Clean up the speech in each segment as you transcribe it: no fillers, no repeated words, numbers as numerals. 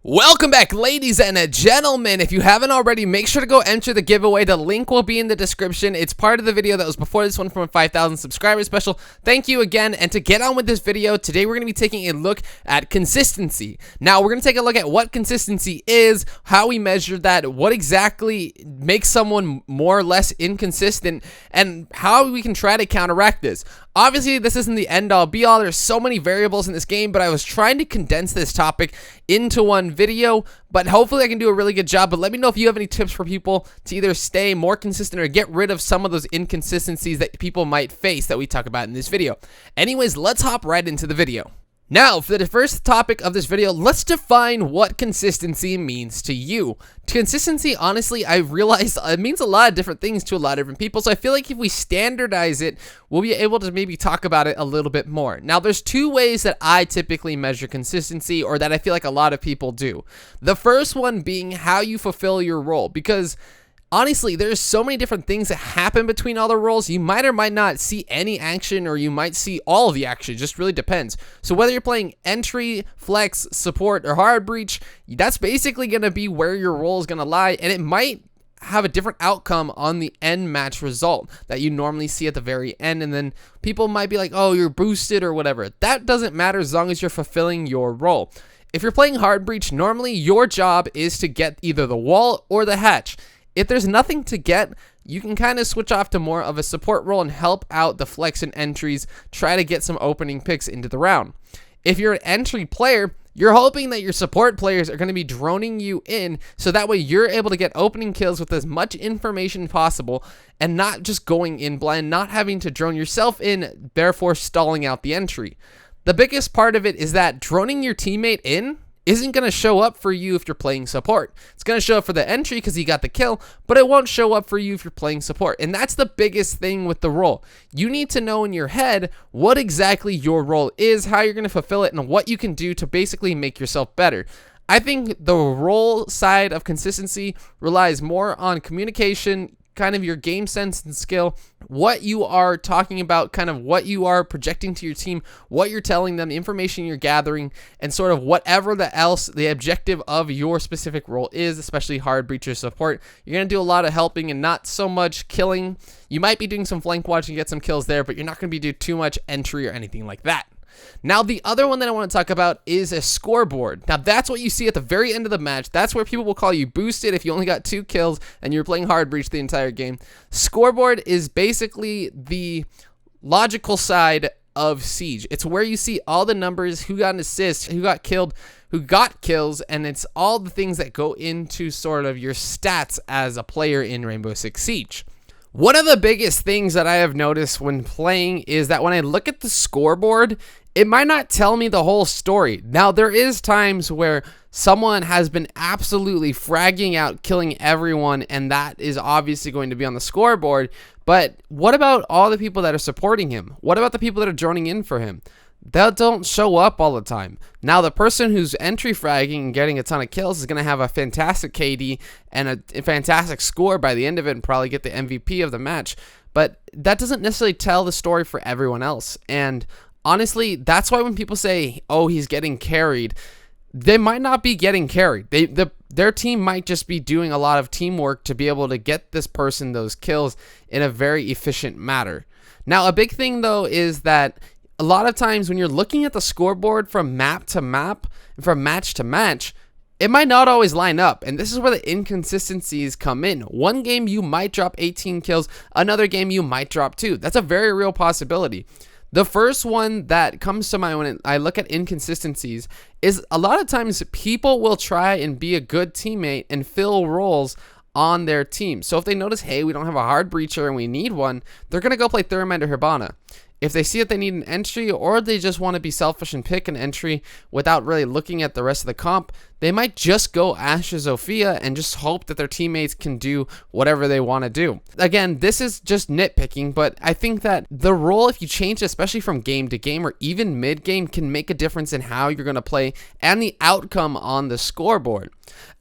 Welcome back, ladies and gentlemen. If you haven't already, make sure to go enter the giveaway. The link will be in the description. It's part of the video that was before this one from a 5,000 subscribers special. Thank you again. And to get on with this video, today we're going to be taking a look at consistency. Now, we're going to take a look at what consistency is, how we measure that, what exactly makes someone more or less inconsistent, and how we can try to counteract this. Obviously, this isn't the end-all be-all. There's so many variables in this game, but I was trying to condense this topic into one video, but hopefully I can do a really good job. But let me know if you have any tips for people to either stay more consistent or get rid of some of those inconsistencies that people might face that we talk about in this video. Anyways, let's hop right into the video. Now, for the first topic of this video, let's define what consistency means to you. Consistency, honestly, I realized it means a lot of different things to a lot of different people, so I feel like if we standardize it, we'll be able to maybe talk about it a little bit more. Now, there's two ways that I typically measure consistency, or that I feel like a lot of people do. The first one being how you fulfill your role, because honestly, there's so many different things that happen between all the roles. You might or might not see any action, or you might see all of the action. It just really depends. So whether you're playing entry, flex, support, or hard breach, that's basically going to be where your role is going to lie, and it might have a different outcome on the end match result that you normally see at the very end, and then people might be like, oh, you're boosted or whatever. That doesn't matter as long as you're fulfilling your role. If you're playing hard breach, normally your job is to get either the wall or the hatch. If there's nothing to get, you can kind of switch off to more of a support role and help out the flex and entries, try to get some opening picks into the round. If you're an entry player, you're hoping that your support players are going to be droning you in, so that way you're able to get opening kills with as much information possible and not just going in blind, not having to drone yourself in, therefore stalling out the entry. The biggest part of it is that droning your teammate in isn't going to show up for you if you're playing support. It's going to show up for the entry because he got the kill, but it won't show up for you if you're playing support. And that's the biggest thing with the role. You need to know in your head what exactly your role is, how you're going to fulfill it, and what you can do to basically make yourself better. I think the role side of consistency relies more on communication, kind of your game sense and skill, what you are talking about, kind of what you are projecting to your team, what you're telling them, the information you're gathering, and sort of whatever the objective of your specific role is, especially hard breach or support. You're going to do a lot of helping and not so much killing. You might be doing some flank watch and get some kills there, but you're not going to be doing too much entry or anything like that. Now, the other one that I want to talk about is a scoreboard. Now, that's what you see at the very end of the match. That's where people will call you boosted if you only got 2 kills and you're playing hard breach the entire game. Scoreboard is basically the logical side of Siege. It's where you see all the numbers, who got an assist, who got killed, who got kills, and it's all the things that go into sort of your stats as a player in Rainbow Six Siege. One of the biggest things that I have noticed when playing is that when I look at the scoreboard, it might not tell me the whole story. Now, there is times where someone has been absolutely fragging out, killing everyone, and that is obviously going to be on the scoreboard. But what about all the people that are supporting him? What about the people that are droning in for him? That don't show up all the time. Now, the person who's entry fragging and getting a ton of kills is going to have a fantastic KD and a fantastic score by the end of it and probably get the MVP of the match. But that doesn't necessarily tell the story for everyone else. And honestly, that's why when people say, oh, he's getting carried, they might not be getting carried. Their team might just be doing a lot of teamwork to be able to get this person those kills in a very efficient manner. Now, a big thing, though, is that a lot of times when you're looking at the scoreboard from map to map and from match to match, it might not always line up, and this is where the inconsistencies come in. One game you might drop 18 kills, another game you might drop 2. That's a very real possibility. The first one that comes to mind when I look at inconsistencies is a lot of times people will try and be a good teammate and fill roles on their team. So if they notice, hey, we don't have a hard breacher and we need one, they're going to go play Thermite or Hibana. If they see that they need an entry, or they just want to be selfish and pick an entry without really looking at the rest of the comp, they might just go Ashe Zofia and just hope that their teammates can do whatever they want to do. Again, this is just nitpicking, but I think that the role, if you change, especially from game to game or even mid-game, can make a difference in how you're going to play and the outcome on the scoreboard.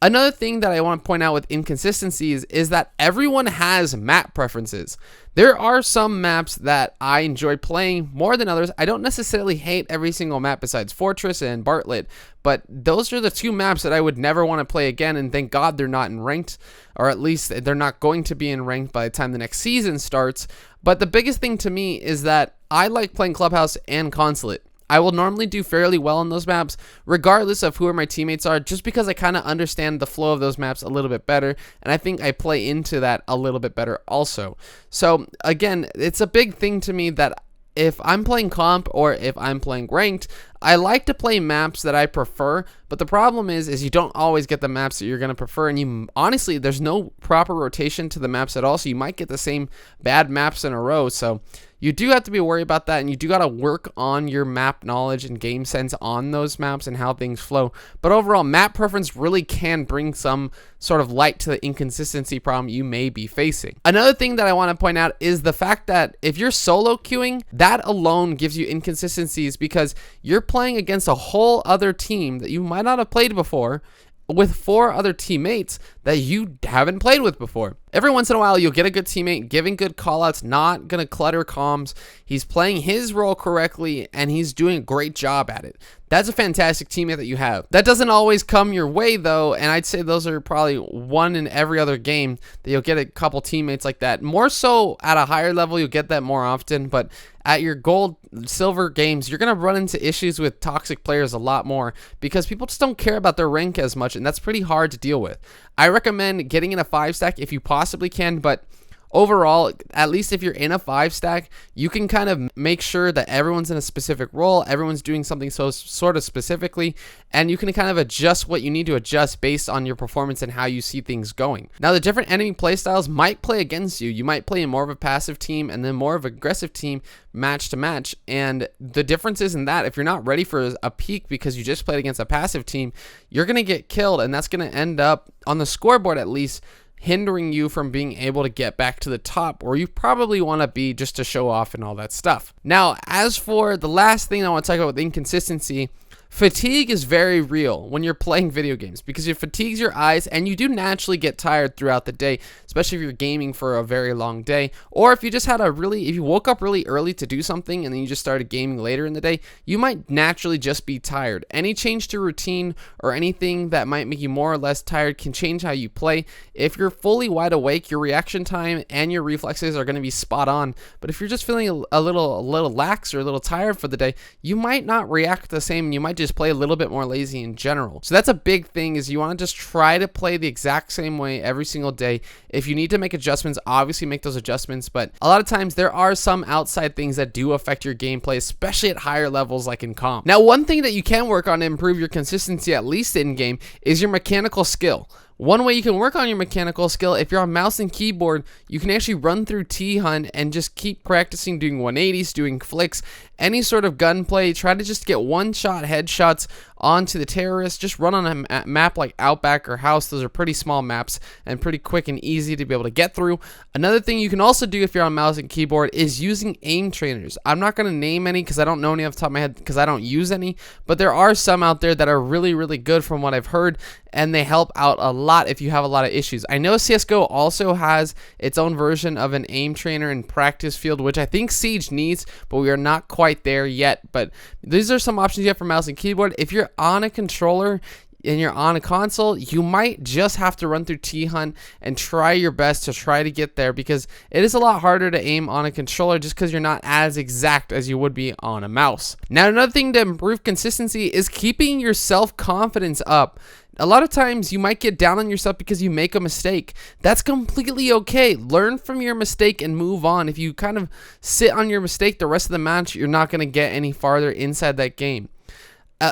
Another thing that I want to point out with inconsistencies is that everyone has map preferences. There are some maps that I enjoy playing more than others. I don't necessarily hate every single map besides Fortress and Bartlett, but those are the two maps that I would never want to play again, and thank God they're not in ranked, or at least they're not going to be in ranked by the time the next season starts. But the biggest thing to me is that I like playing Clubhouse and Consulate. I will normally do fairly well on those maps, regardless of who my teammates are, just because I kind of understand the flow of those maps a little bit better, and I think I play into that a little bit better also. So again, it's a big thing to me that if I'm playing comp or if I'm playing ranked, I like to play maps that I prefer, but the problem is you don't always get the maps that you're going to prefer, and you honestly, there's no proper rotation to the maps at all, so you might get the same bad maps in a row. So you do have to be worried about that, and you do got to work on your map knowledge and game sense on those maps and how things flow. But overall, map preference really can bring some sort of light to the inconsistency problem you may be facing. Another thing that I want to point out is the fact that if you're solo queuing, that alone gives you inconsistencies because you're playing against a whole other team that you might not have played before, with 4 other teammates that you haven't played with before. Every once in a while, you'll get a good teammate giving good callouts, not going to clutter comms. He's playing his role correctly, and he's doing a great job at it. That's a fantastic teammate that you have. That doesn't always come your way, though, and I'd say those are probably one in every other game that you'll get a couple teammates like that. More so at a higher level, you'll get that more often, but at your gold, silver games, you're going to run into issues with toxic players a lot more because people just don't care about their rank as much, and that's pretty hard to deal with. I recommend getting in a 5-stack if you possibly can, but overall, at least if you're in a 5-stack, you can kind of make sure that everyone's in a specific role, everyone's doing something so sort of specifically, and you can kind of adjust what you need to adjust based on your performance and how you see things going. Now, the different enemy playstyles might play against you. You might play in more of a passive team and then more of an aggressive team match to match, and the difference is in that if you're not ready for a peak because you just played against a passive team, you're going to get killed, and that's going to end up, on the scoreboard at least, hindering you from being able to get back to the top where you probably want to be just to show off and all that stuff. Now, as for the last thing I want to talk about with inconsistency, fatigue is very real when you're playing video games because it fatigues your eyes and you do naturally get tired throughout the day, especially if you're gaming for a very long day, or if you just had if you woke up really early to do something and then you just started gaming later in the day, you might naturally just be tired. Any change to routine or anything that might make you more or less tired can change how you play. If you're fully wide awake, your reaction time and your reflexes are going to be spot on, but if you're just feeling a little lax or a little tired for the day, you might not react the same, and you might just play a little bit more lazy in general. So that's a big thing, is you want to just try to play the exact same way every single day. If you need to make adjustments, obviously make those adjustments, but a lot of times there are some outside things that do affect your gameplay, especially at higher levels like in comp. Now, one thing that you can work on to improve your consistency, at least in game, is your mechanical skill. One way you can work on your mechanical skill, if you're on mouse and keyboard, you can actually run through T-Hunt and just keep practicing doing 180s, doing flicks, any sort of gunplay. Try to just get one-shot headshots onto the terrorists. Just run on a map like Outback or House. Those are pretty small maps and pretty quick and easy to be able to get through. Another thing you can also do if you're on mouse and keyboard is using aim trainers. I'm not going to name any because I don't know any off the top of my head because I don't use any, but there are some out there that are really, really good from what I've heard, and they help out a lot if you have a lot of issues. I know CSGO also has its own version of an aim trainer and practice field, which I think Siege needs, but we are not quite there yet. But these are some options you have for mouse and keyboard. If you're on a controller and you're on a console, you might just have to run through T-Hunt and try your best to try to get there, because it is a lot harder to aim on a controller just because you're not as exact as you would be on a mouse. Now, another thing to improve consistency is keeping your self-confidence up. A lot of times you might get down on yourself because you make a mistake. That's completely okay. Learn from your mistake and move on. If you kind of sit on your mistake the rest of the match, you're not going to get any farther inside that game.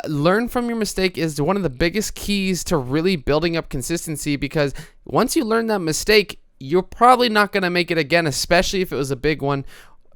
Learn from your mistake is one of the biggest keys to really building up consistency, because once you learn that mistake, you're probably not going to make it again, especially if it was a big one.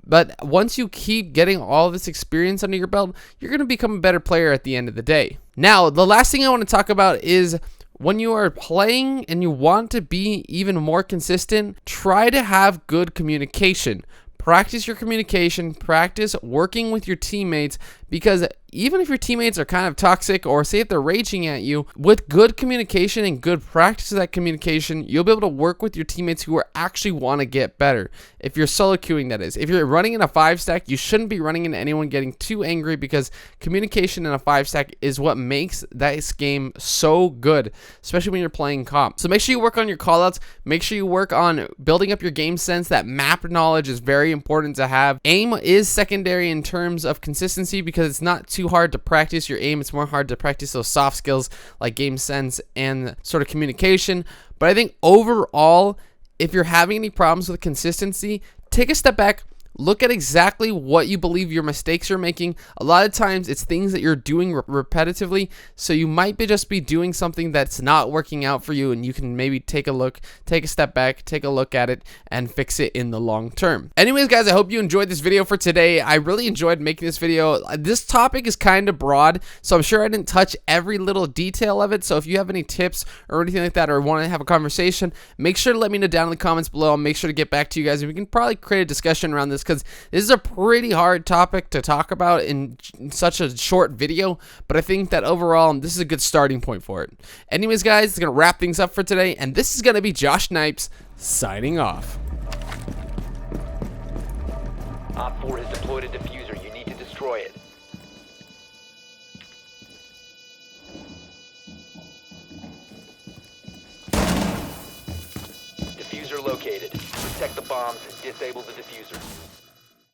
But once you keep getting all this experience under your belt, you're going to become a better player at the end of the day. Now, the last thing I want to talk about is when you are playing and you want to be even more consistent, try to have good communication. Practice your communication, practice working with your teammates, because even if your teammates are kind of toxic, or say if they're raging at you, with good communication and good practice of that communication, you'll be able to work with your teammates who are actually want to get better. If you're solo queuing, that is. If you're running in a 5-stack, you shouldn't be running into anyone getting too angry, because communication in a 5-stack is what makes this game so good, especially when you're playing comp. So make sure you work on your callouts. Make sure you work on building up your game sense. That map knowledge is very important to have. Aim is secondary in terms of consistency, because it's not too hard to practice your aim. It's more hard to practice those soft skills like game sense and sort of communication. But I think overall, if you're having any problems with consistency, take a step back. Look at exactly what you believe your mistakes you're making. A lot of times it's things that you're doing repetitively, so you might just be doing something that's not working out for you, and you can maybe take a step back, take a look at it, and fix it in the long term. Anyways, guys, I hope you enjoyed this video for today. I really enjoyed making this video. This topic is kind of broad, so I'm sure I didn't touch every little detail of it. So if you have any tips or anything like that, or want to have a conversation, make sure to let me know down in the comments below. I'll make sure to get back to you guys, and we can probably create a discussion around this, because this is a pretty hard topic to talk about in such a short video, but I think that overall this is a good starting point for it. Anyways, guys, it's gonna wrap things up for today, and this is gonna be Josh Snipes signing off. Op 4 has deployed a diffuser. You need to destroy it. Diffuser located. Protect the bombs and disable the diffuser.